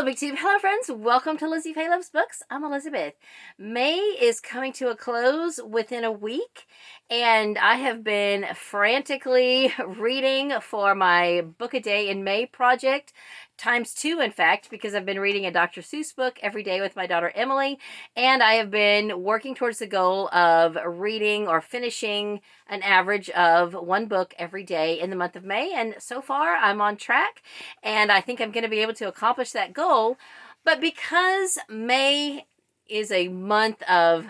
Hello, BigTube. Hello, friends. Welcome to Lizziefaye Loves Books. I'm Elizabeth. May is coming to a close within a week, and I have been frantically reading for my Book a Day in May project, ×2, in fact, because I've been reading a Dr. Seuss book every day with my daughter Emily, and I have been working towards the goal of reading or finishing an average of one book every day in the month of May, and so far I'm on track, and I think I'm going to be able to accomplish that goal. But because May is a month of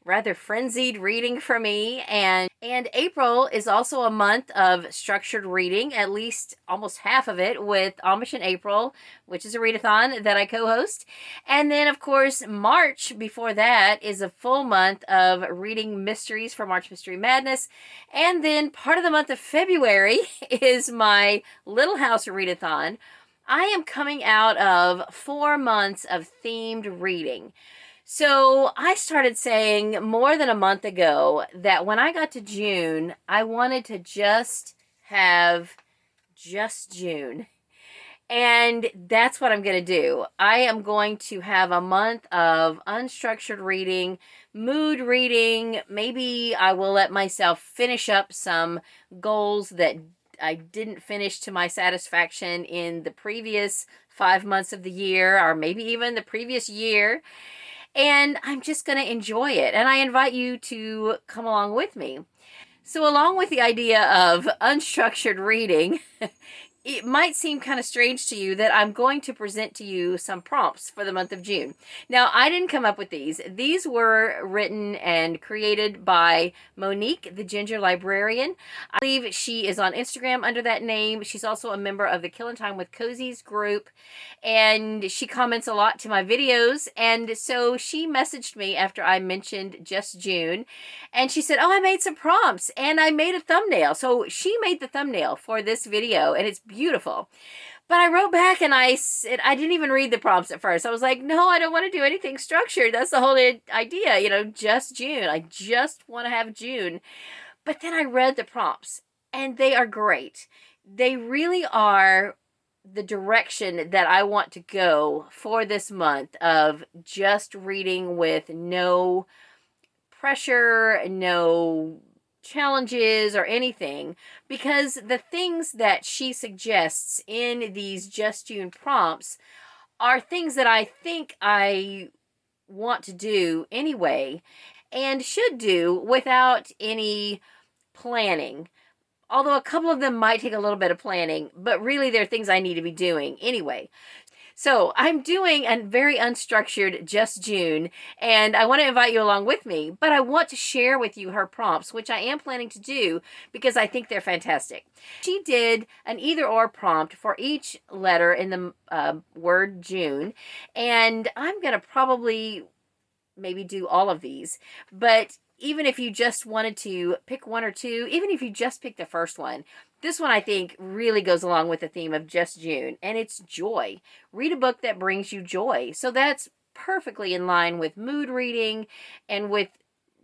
rather frenzied reading for me, and April is also a month of structured reading, at least almost half of it, with Amish and April, which is a readathon that I co-host. And then, of course, March, before that, is a full month of reading mysteries for March Mystery Madness. And then part of the month of February is my Little House readathon. I am coming out of 4 months of themed reading. So I started saying more than a month ago that when I got to June, I wanted to just have just June. And that's what I'm going to do. I am going to have a month of unstructured reading, mood reading. Maybe I will let myself finish up some goals that I didn't finish to my satisfaction in the previous 5 months of the year, or maybe even the previous year. And I'm just going to enjoy it. And I invite you to come along with me. So along with the idea of unstructured reading, it might seem kind of strange to you that I'm going to present to you some prompts for the month of June. Now, I didn't come up with these. These were written and created by Monique, the Ginger Librarian. I believe she is on Instagram under that name. She's also a member of the Killin' Time with Cozies group, and she comments a lot to my videos. And so she messaged me after I mentioned just June, and she said, oh, I made some prompts, and I made a thumbnail. So she made the thumbnail for this video, and it's beautiful. But I wrote back and I said, I didn't even read the prompts at first. I was like, no, I don't want to do anything structured. That's the whole idea, you know, just June. I just want to have June. But then I read the prompts, and they are great. They really are the direction that I want to go for this month of just reading with no pressure, no challenges or anything, because the things that she suggests in these Just June prompts are things that I think I want to do anyway and should do without any planning. Although a couple of them might take a little bit of planning, but really they're things I need to be doing anyway. So I'm doing a very unstructured Just June, and I want to invite you along with me, but I want to share with you her prompts, which I am planning to do because I think they're fantastic. She did an either-or prompt for each letter in the word June, and I'm going to probably maybe do all of these, but even if you just wanted to pick one or two, even if you just pick the first one, this one I think really goes along with the theme of Just June, and it's joy. Read a book that brings you joy. So that's perfectly in line with mood reading and with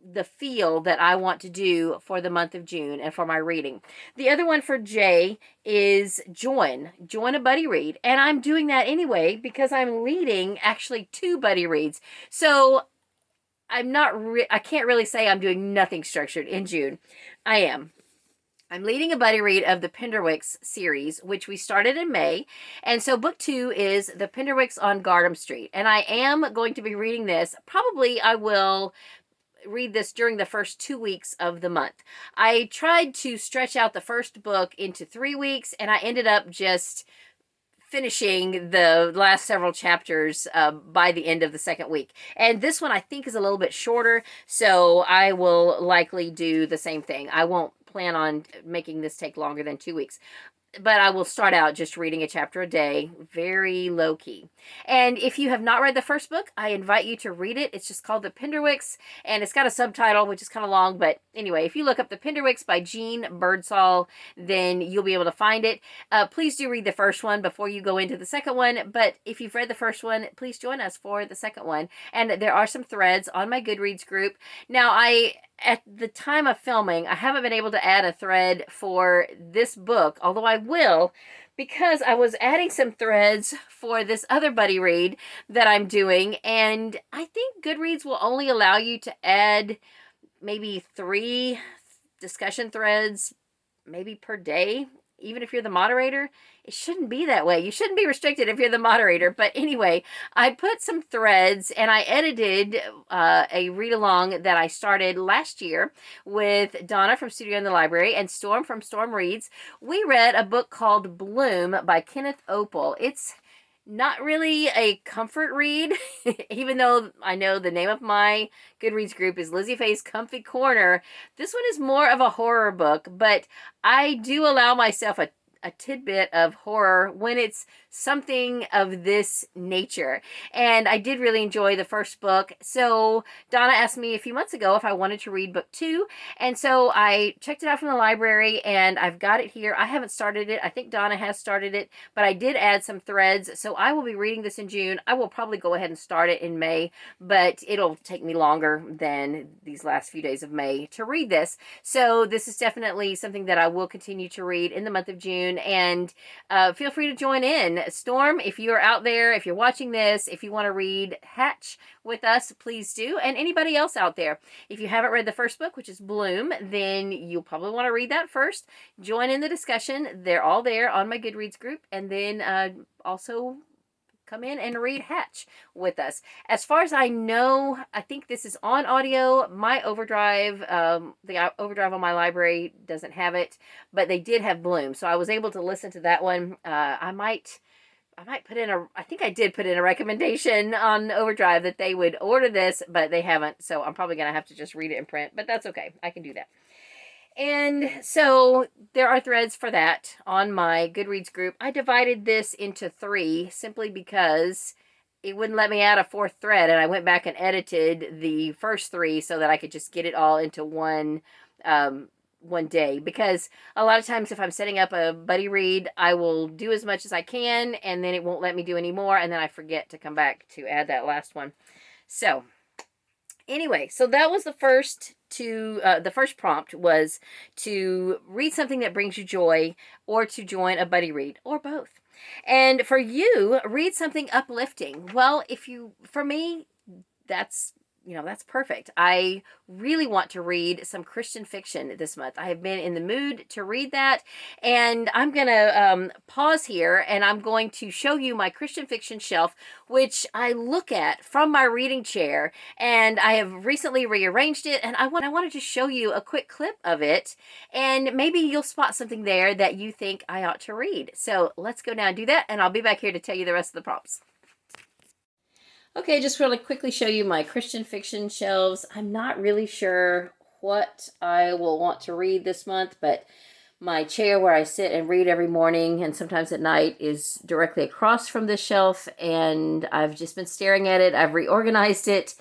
the feel that I want to do for the month of June and for my reading. The other one for J is join a buddy read, and I'm doing that anyway because I'm leading actually 2 buddy reads. So I can't really say I'm doing nothing structured in June. I am. I'm leading a buddy read of the Penderwicks series, which we started in May. And so book 2 is The Penderwicks on Gardam Street. And I am going to be reading this. Probably I will read this during the first 2 weeks of the month. I tried to stretch out the first book into 3 weeks, and I ended up just finishing the last several chapters by the end of the second week. And this one I think is a little bit shorter, so I will likely do the same thing. I won't plan on making this take longer than 2 weeks. But I will start out just reading a chapter a day, very low key. And if you have not read the first book, I invite you to read it. It's just called The Penderwicks, and it's got a subtitle, which is kind of long. But anyway, if you look up The Penderwicks by Jean Birdsall, then you'll be able to find it. Please do read the first one before you go into the second one. But if you've read the first one, please join us for the second one. And there are some threads on my Goodreads group. Now, at the time of filming, I haven't been able to add a thread for this book, although I will, because I was adding some threads for this other buddy read that I'm doing, and I think Goodreads will only allow you to add maybe 3 discussion threads maybe per day, even if you're the moderator. It shouldn't be that way. You shouldn't be restricted if you're the moderator. But anyway, I put some threads and I edited a read along that I started last year with Donna from Studio in the Library and Storm from Storm Reads. We read a book called Bloom by Kenneth Opel. It's not really a comfort read, even though I know the name of my Goodreads group is Lizziefaye's Comfy Corner. This one is more of a horror book, but I do allow myself a tidbit of horror when it's something of this nature. And I did really enjoy the first book. So Donna asked me a few months ago if I wanted to read book 2. And so I checked it out from the library and I've got it here. I haven't started it. I think Donna has started it, but I did add some threads. So I will be reading this in June. I will probably go ahead and start it in May, but it'll take me longer than these last few days of May to read this. So this is definitely something that I will continue to read in the month of June. And feel free to join in. Storm, if you're out there, if you're watching this, if you want to read Hatch with us, please do. And anybody else out there, if you haven't read the first book, which is Bloom, then you'll probably want to read that first. Join in the discussion. They're all there on my Goodreads group. And then also come in and read Hatch with us. As far as I know, I think this is on audio. My Overdrive, the Overdrive on my library doesn't have it, but they did have Bloom, so I was able to listen to that one. I might put in I think I did put in a recommendation on Overdrive that they would order this, but they haven't, so I'm probably going to have to just read it in print, but that's okay. I can do that. And so there are threads for that on my Goodreads group. I divided this into 3 simply because it wouldn't let me add a 4th thread. And I went back and edited the first 3 so that I could just get it all into one day. Because a lot of times if I'm setting up a buddy read, I will do as much as I can and then it won't let me do any more. And then I forget to come back to add that last one. So anyway, so that was the first prompt was to read something that brings you joy or to join a buddy read or both. And for you, read something uplifting. Well, for me, that's perfect. I really want to read some Christian fiction this month. I have been in the mood to read that, and I'm going to pause here, and I'm going to show you my Christian fiction shelf, which I look at from my reading chair, and I have recently rearranged it, and I wanted to show you a quick clip of it, and maybe you'll spot something there that you think I ought to read. So let's go now and do that, and I'll be back here to tell you the rest of the prompts. Okay, just really quickly show you my Christian fiction shelves. I'm not really sure what I will want to read this month, but my chair where I sit and read every morning and sometimes at night is directly across from this shelf, and I've just been staring at it. I've reorganized it,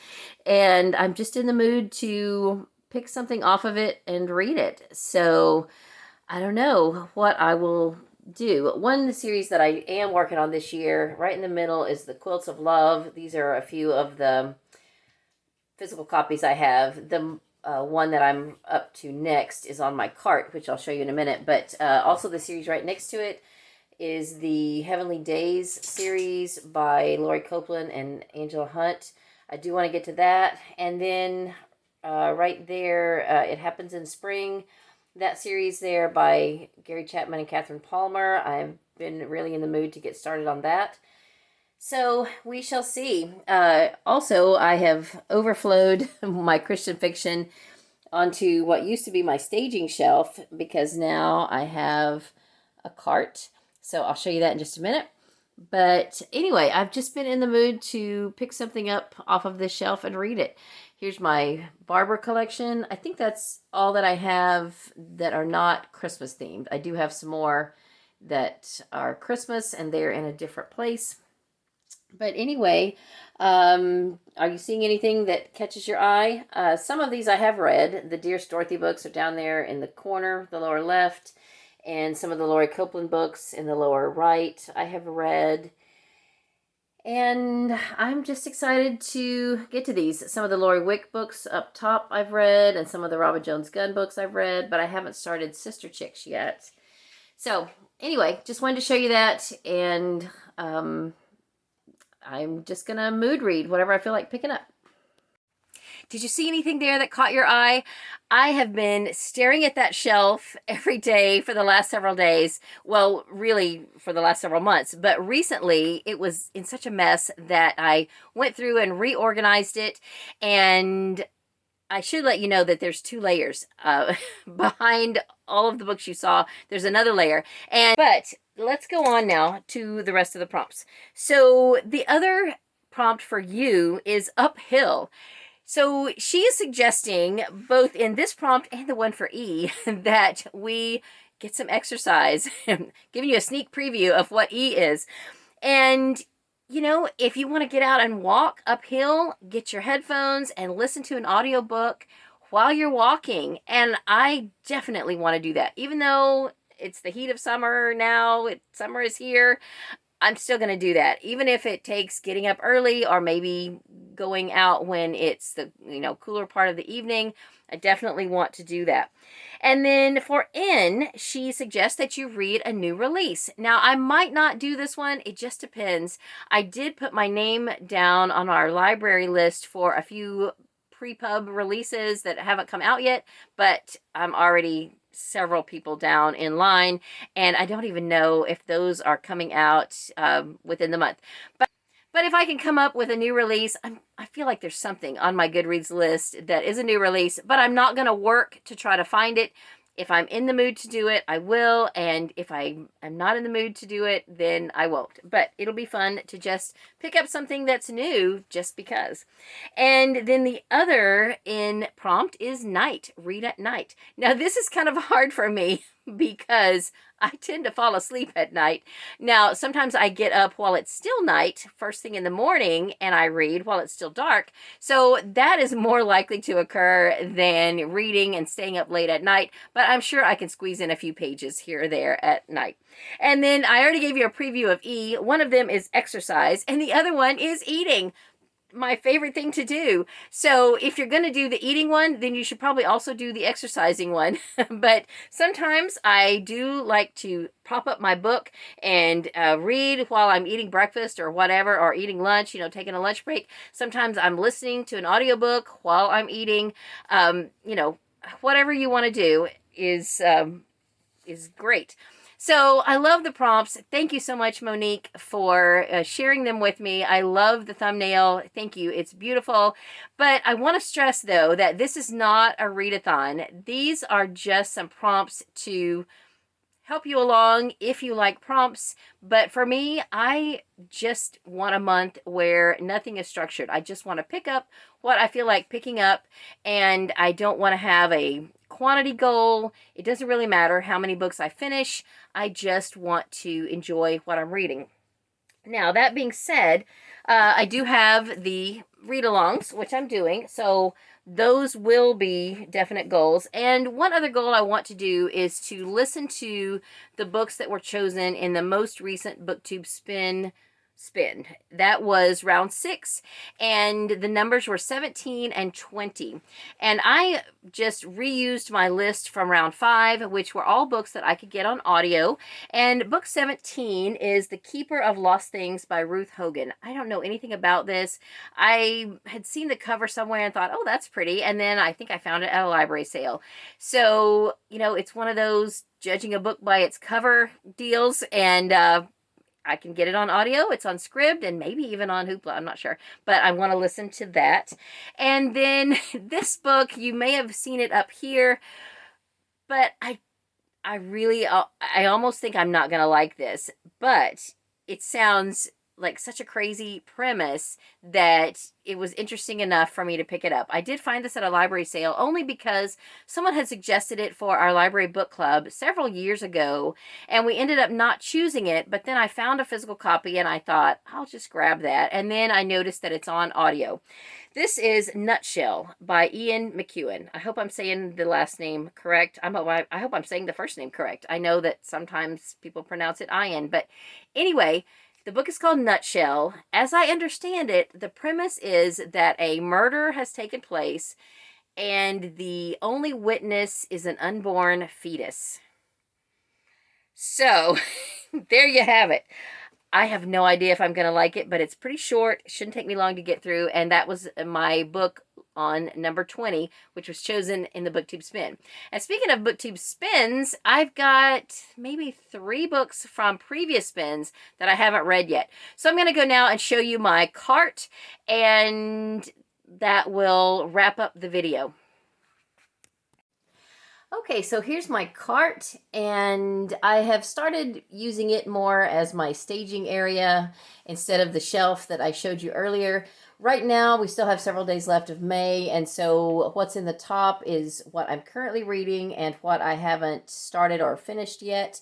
and I'm just in the mood to pick something off of it and read it. So I don't know what I will do. One series that I am working on this year, right in the middle, is the Quilts of Love. These are a few of the physical copies I have. The one that I'm up to next is on my cart, which I'll show you in a minute. But also the series right next to it is the Heavenly Days series by Lori Copeland and Angela Hunt. I do want to get to that. And then right there, It Happens in Spring. That series there by Gary Chapman and Catherine Palmer. I've been really in the mood to get started on that. So we shall see. Also, I have overflowed my Christian fiction onto what used to be my staging shelf because now I have a cart. So I'll show you that in just a minute. But anyway, I've just been in the mood to pick something up off of this shelf and read it. Here's my Barber collection. I think that's all that I have that are not Christmas themed. I do have some more that are Christmas and they're in a different place. But anyway, are you seeing anything that catches your eye? Some of these I have read. The Dearest Dorothy books are down there in the corner, the lower left. And some of the Lori Copeland books in the lower right I have read. And I'm just excited to get to these. Some of the Lori Wick books up top I've read, and some of the Robin Jones Gunn books I've read, but I haven't started Sister Chicks yet. So anyway, just wanted to show you that, and I'm just gonna mood read whatever I feel like picking up. Did you see anything there that caught your eye? I have been staring at that shelf every day for the last several days. Well, really for the last several months, but recently it was in such a mess that I went through and reorganized it. And I should let you know that there's 2 layers behind all of the books you saw. There's another layer. But let's go on now to the rest of the prompts. So the other prompt for you is uphill. So she is suggesting, both in this prompt and the one for E, that we get some exercise, giving you a sneak preview of what E is. And, you know, if you want to get out and walk uphill, get your headphones and listen to an audiobook while you're walking. And I definitely want to do that. Even though it's the heat of summer now, summer is here, I'm still going to do that, even if it takes getting up early or maybe going out when it's the, cooler part of the evening. I definitely want to do that. And then for N, she suggests that you read a new release. Now, I might not do this one. It just depends. I did put my name down on our library list for a few pre-pub releases that haven't come out yet, but I'm already several people down in line, and I don't even know if those are coming out within the month. But if I can come up with a new release, I feel like there's something on my Goodreads list that is a new release, but I'm not going to work to try to find it. If I'm in the mood to do it, I will. And if I am not in the mood to do it, then I won't. But it'll be fun to just pick up something that's new just because. And then the other in prompt is night. Read at night. Now, this is kind of hard for me because I tend to fall asleep at night. Now, sometimes I get up while it's still night, first thing in the morning, and I read while it's still dark. So that is more likely to occur than reading and staying up late at night, but I'm sure I can squeeze in a few pages here or there at night. And then I already gave you a preview of E. One of them is exercise, and the other one is eating. My favorite thing to do. So if you're going to do the eating one, then you should probably also do the exercising one. But sometimes I do like to prop up my book and read while I'm eating breakfast or whatever, or eating lunch, taking a lunch break. Sometimes I'm listening to an audiobook while I'm eating. Whatever you want to do is great. So I love the prompts. Thank you so much, Monique, for sharing them with me. I love the thumbnail. Thank you. It's beautiful. But I want to stress, though, that this is not a readathon. These are just some prompts to help you along if you like prompts. But for me, I just want a month where nothing is structured. I just want to pick up what I feel like picking up, and I don't want to have a quantity goal. It doesn't really matter how many books I finish. I just want to enjoy what I'm reading. Now, that being said, I do have the read-alongs, which I'm doing, so those will be definite goals. And one other goal I want to do is to listen to the books that were chosen in the most recent BookTube spin. That was round 6, and the numbers were 17 and 20. And I just reused my list from round 5, which were all books that I could get on audio. And book 17 is The Keeper of Lost Things by Ruth Hogan. I don't know anything about this. I had seen the cover somewhere and thought, oh, that's pretty. And then I think I found it at a library sale. So, it's one of those judging a book by its cover deals, and I can get it on audio. It's on Scribd and maybe even on Hoopla. I'm not sure, but I want to listen to that. And then this book, you may have seen it up here, but I almost think I'm not going to like this, but it sounds like such a crazy premise that it was interesting enough for me to pick it up. I did find this at a library sale only because someone had suggested it for our library book club several years ago, and we ended up not choosing it, but then I found a physical copy and I thought, I'll just grab that. And then I noticed that it's on audio. This is Nutshell by Ian McEwan. I hope I'm saying the last name correct. I hope I'm saying the first name correct. I know that sometimes people pronounce it Ian, but anyway, the book is called Nutshell. As I understand it, the premise is that a murder has taken place and the only witness is an unborn fetus. So there you have it. I have no idea if I'm going to like it, but it's pretty short. It shouldn't take me long to get through. And that was my book on number 20, which was chosen in the BookTube Spin. And speaking of BookTube Spins, I've got maybe 3 books from previous spins that I haven't read yet. So I'm going to go now and show you my cart, and that will wrap up the video. Okay, so here's my cart, and I have started using it more as my staging area instead of the shelf that I showed you earlier. Right now, we still have several days left of May, and so what's in the top is what I'm currently reading and what I haven't started or finished yet,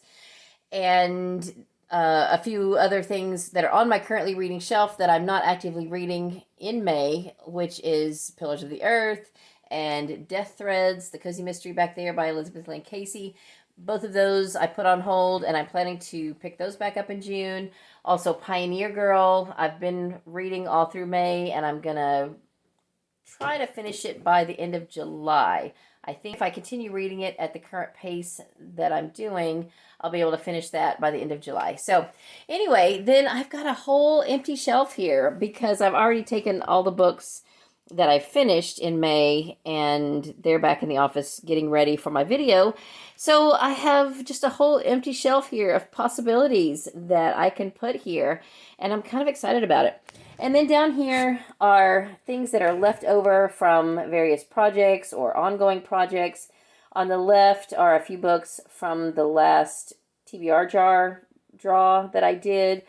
and a few other things that are on my currently reading shelf that I'm not actively reading in May, which is Pillars of the Earth, and Death Threads, the cozy mystery back there by Elizabeth Lane Casey. Both of those I put on hold, and I'm planning to pick those back up in June. Also, Pioneer Girl, I've been reading all through May, and I'm going to try to finish it by the end of July. I think if I continue reading it at the current pace that I'm doing, I'll be able to finish that by the end of July. So anyway, then I've got a whole empty shelf here because I've already taken all the books that I finished in May, and they're back in the office getting ready for my video. So I have just a whole empty shelf here of possibilities that I can put here, and I'm kind of excited about it. And then down here are things that are left over from various projects or ongoing projects. On the left are a few books from the last TBR jar draw that I did,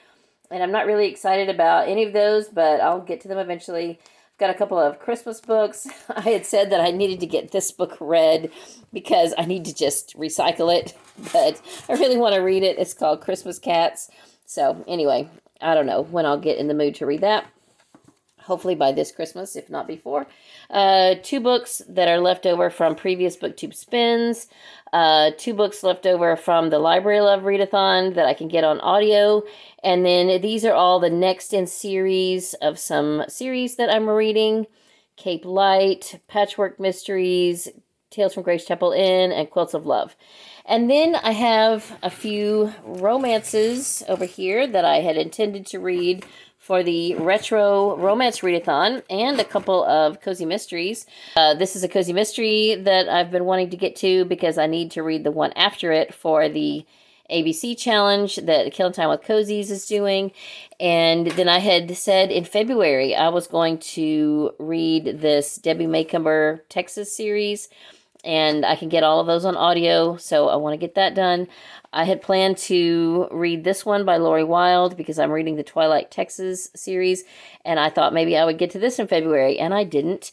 and I'm not really excited about any of those, but I'll get to them eventually. Got a couple of Christmas books. I had said that I needed to get this book read because I need to just recycle it, but I really want to read it. It's called Christmas Cats. So anyway, I don't know when I'll get in the mood to read that. Hopefully by this Christmas, if not before. 2 books that are left over from previous BookTube spins. 2 books left over from the Library Love Readathon that I can get on audio. And then these are all the next in series of some series that I'm reading. Cape Light, Patchwork Mysteries, Tales from Grace Chapel Inn, and Quilts of Love. And then I have a few romances over here that I had intended to read for the Retro Romance Readathon, and a couple of cozy mysteries. This is a cozy mystery that I've been wanting to get to because I need to read the one after it for the ABC challenge that Killing Time with Cozies is doing. And then I had said in February I was going to read this Debbie Maycumber Texas series, and I can get all of those on audio, so I want to get that done. I had planned to read this one by Lori Wilde because I'm reading the Twilight Texas series, and I thought maybe I would get to this in February, and I didn't.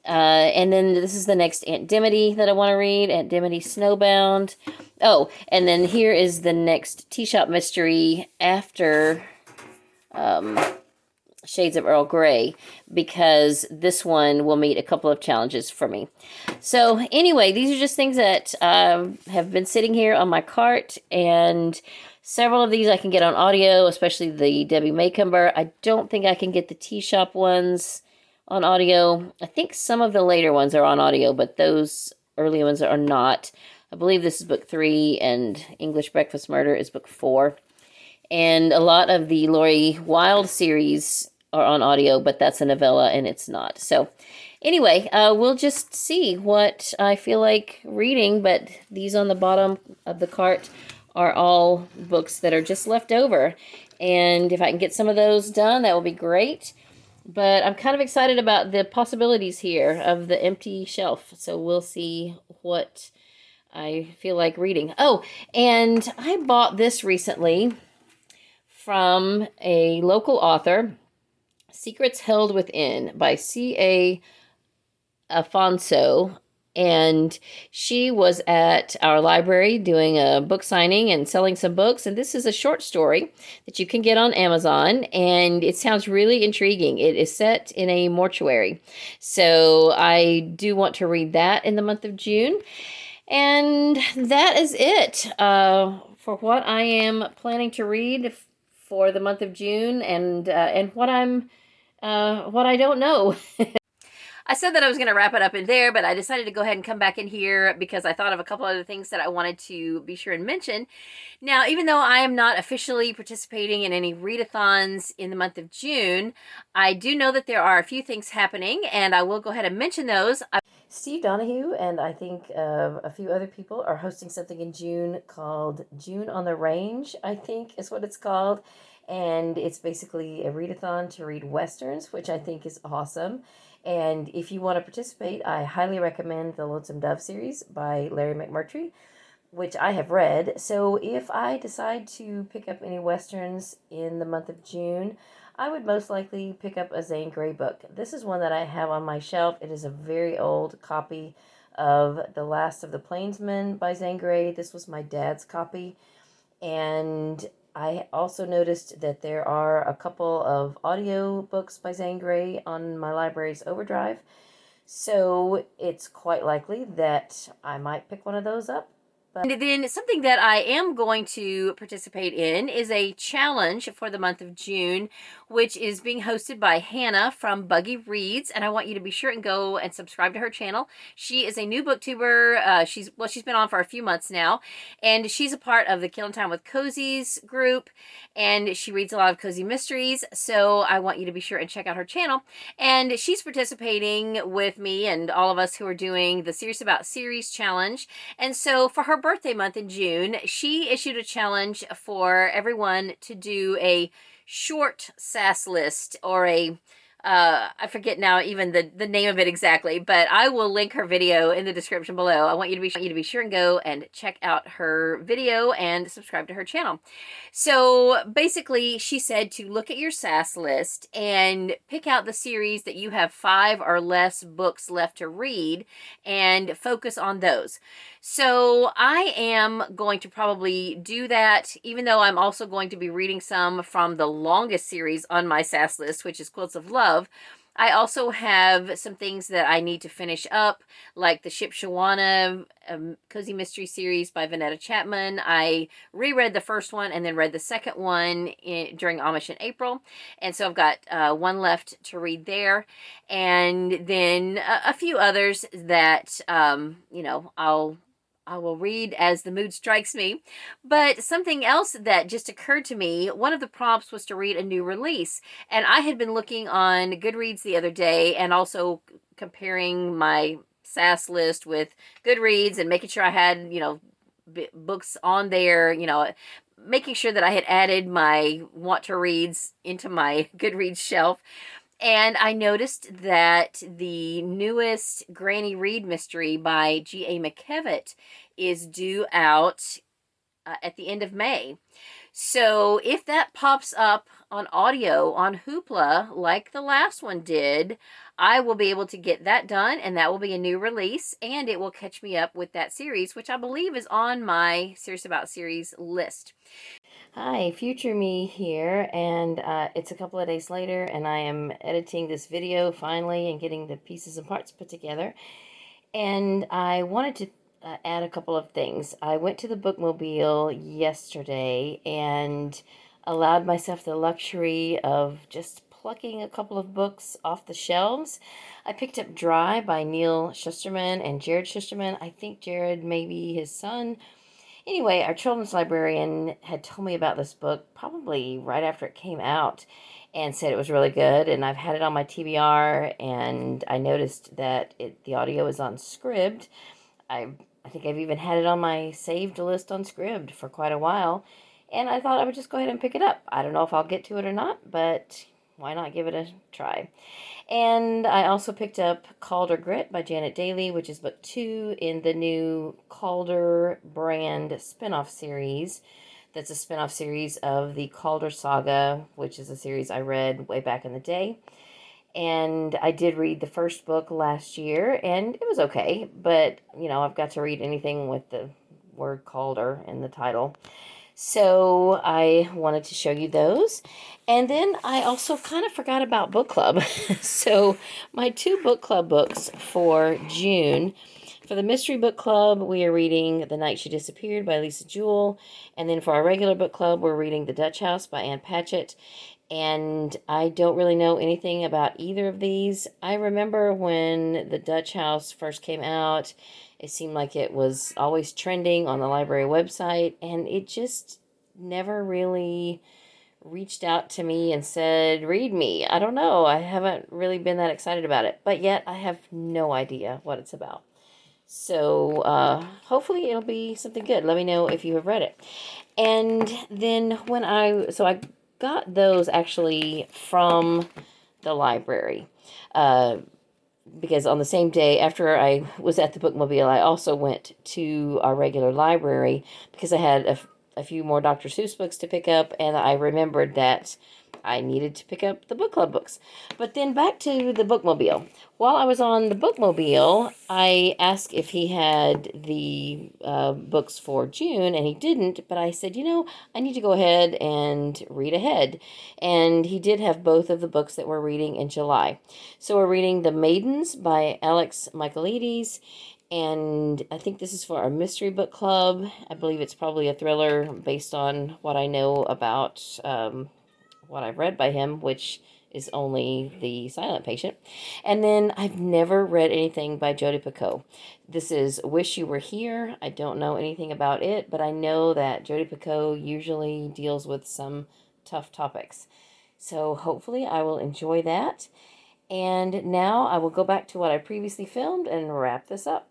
And then this is the next Aunt Dimity that I want to read, Aunt Dimity Snowbound. Oh, and then here is the next Tea Shop mystery after Shades of Earl Grey, because this one will meet a couple of challenges for me. So anyway, these are just things that have been sitting here on my cart, and several of these I can get on audio, especially the Debbie Maycumber. I don't think I can get the Tea Shop ones on audio. I think some of the later ones are on audio, but those early ones are not. I believe this is book 3, and English Breakfast Murder is book 4. And a lot of the Lori Wilde series are on audio, but that's a novella and it's not. So anyway, we'll just see what I feel like reading, but these on the bottom of the cart are all books that are just left over. And if I can get some of those done, that will be great. But I'm kind of excited about the possibilities here of the empty shelf. So we'll see what I feel like reading. Oh, and I bought this recently from a local author, Secrets Held Within by C.A. Afonso, and she was at our library doing a book signing and selling some books, and this is a short story that you can get on Amazon, and it sounds really intriguing. It is set in a mortuary, so I do want to read that in the month of June, and that is it for what I am planning to read for the month of June, and what I don't know. I said that I was going to wrap it up in there, but I decided to go ahead and come back in here because I thought of a couple other things that I wanted to be sure and mention. Now, even though I am not officially participating in any readathons in the month of June, I do know that there are a few things happening, and I will go ahead and mention those. Steve Donaghue and I think a few other people are hosting something in June called June on the Range, I think is what it's called. And it's basically a readathon to read Westerns, which I think is awesome. And if you want to participate, I highly recommend the Lonesome Dove series by Larry McMurtry, which I have read. So if I decide to pick up any Westerns in the month of June, I would most likely pick up a Zane Grey book. This is one that I have on my shelf. It is a very old copy of The Last of the Plainsmen by Zane Grey. This was my dad's copy. And I also noticed that there are a couple of audio books by Zane Grey on my library's Overdrive. So it's quite likely that I might pick one of those up. And then something that I am going to participate in is a challenge for the month of June, which is being hosted by Hannah from Buggie Reads, and I want you to be sure and go and subscribe to her channel. She is a new booktuber. She's been on for a few months now, and she's a part of the Killing Time with Cozies group, and she reads a lot of cozy mysteries, so I want you to be sure and check out her channel. And she's participating with me and all of us who are doing the Serious About Series challenge, and so for her birthday month in June, she issued a challenge for everyone to do a short sass list, or a I forget now even the name of it exactly, but I will link her video in the description below. I want you to be sure and go and check out her video and subscribe to her channel. So basically, she said to look at your sass list and pick out the series that you have 5 or less books left to read and focus on those. So I am going to probably do that, even though I'm also going to be reading some from the longest series on my sass list, which is Quilts of Love. I also have some things that I need to finish up, like the Ship Shawana Cozy Mystery series by Vanetta Chapman. I reread the first one and then read the second one during Amish in April. And so I've got one left to read there. And then a few others that, you know, I will read as the mood strikes me. But something else that just occurred to me, one of the prompts was to read a new release. And I had been looking on Goodreads the other day and also comparing my sass list with Goodreads and making sure I had, you know, books on there, you know, making sure that I had added my want to reads into my Goodreads shelf. And I noticed that the newest Granny Read mystery by G.A. McKevitt is due out at the end of May. So if that pops up on audio on Hoopla, like the last one did, I will be able to get that done, and that will be a new release, and it will catch me up with that series, which I believe is on my Serious About Series list. Hi, future me here, and it's a couple of days later, and I am editing this video finally and getting the pieces and parts put together. And I wanted to add a couple of things. I went to the bookmobile yesterday and allowed myself the luxury of just plucking a couple of books off the shelves. I picked up Dry by Neil Shusterman and Jared Shusterman. I think Jared may be his son. Anyway, our children's librarian had told me about this book probably right after it came out and said it was really good, and I've had it on my TBR, and I noticed that the audio is on Scribd. I think I've even had it on my saved list on Scribd for quite a while, and I thought I would just go ahead and pick it up. I don't know if I'll get to it or not, but why not give it a try? And I also picked up Calder Grit by Janet Daly, which is book 2 in the new Calder brand spinoff series. That's a spinoff series of the Calder Saga, which is a series I read way back in the day. And I did read the first book last year, and it was okay. But, you know, I've got to read anything with the word Calder in the title. So I wanted to show you those. And then I also kind of forgot about book club. So my 2 book club books for June. For the mystery book club, we are reading The Night She Disappeared by Lisa Jewell. And then for our regular book club, we're reading The Dutch House by Ann Patchett. and I don't really know anything about either of these. I remember when the Dutch House first came out, it seemed like it was always trending on the library website, and it just never really reached out to me and said, read me. I don't know. I haven't really been that excited about it, but yet I have no idea what it's about. So hopefully it'll be something good. Let me know if you have read it. And then I got those actually from the library. Because on the same day after I was at the bookmobile, I also went to our regular library because I had a few more Dr. Seuss books to pick up, and I remembered that I needed to pick up the book club books. But then back to the bookmobile. While I was on the bookmobile, I asked if he had the books for June, and he didn't. But I said, I need to go ahead and read ahead. And he did have both of the books that we're reading in July. So we're reading The Maidens by Alex Michaelides, and I think this is for our mystery book club. I believe it's probably a thriller based on what I know about what I've read by him, which is only The Silent Patient. And then I've never read anything by Jodi Picoult. This is Wish You Were Here. I don't know anything about it, but I know that Jodi Picoult usually deals with some tough topics. So hopefully I will enjoy that. And now I will go back to what I previously filmed and wrap this up.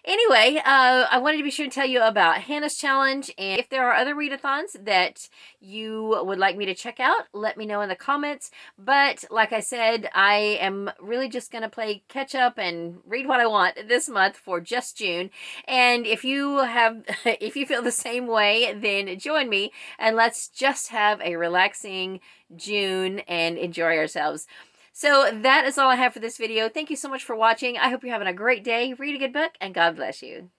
Anyway, I wanted to be sure to tell you about Hannah's Challenge, and if there are other readathons that you would like me to check out, let me know in the comments. But like I said, I am really just going to play catch up and read what I want this month for just June. And if you feel the same way, then join me and let's just have a relaxing June and enjoy ourselves. So that is all I have for this video. Thank you so much for watching. I hope you're having a great day. Read a good book, and God bless you.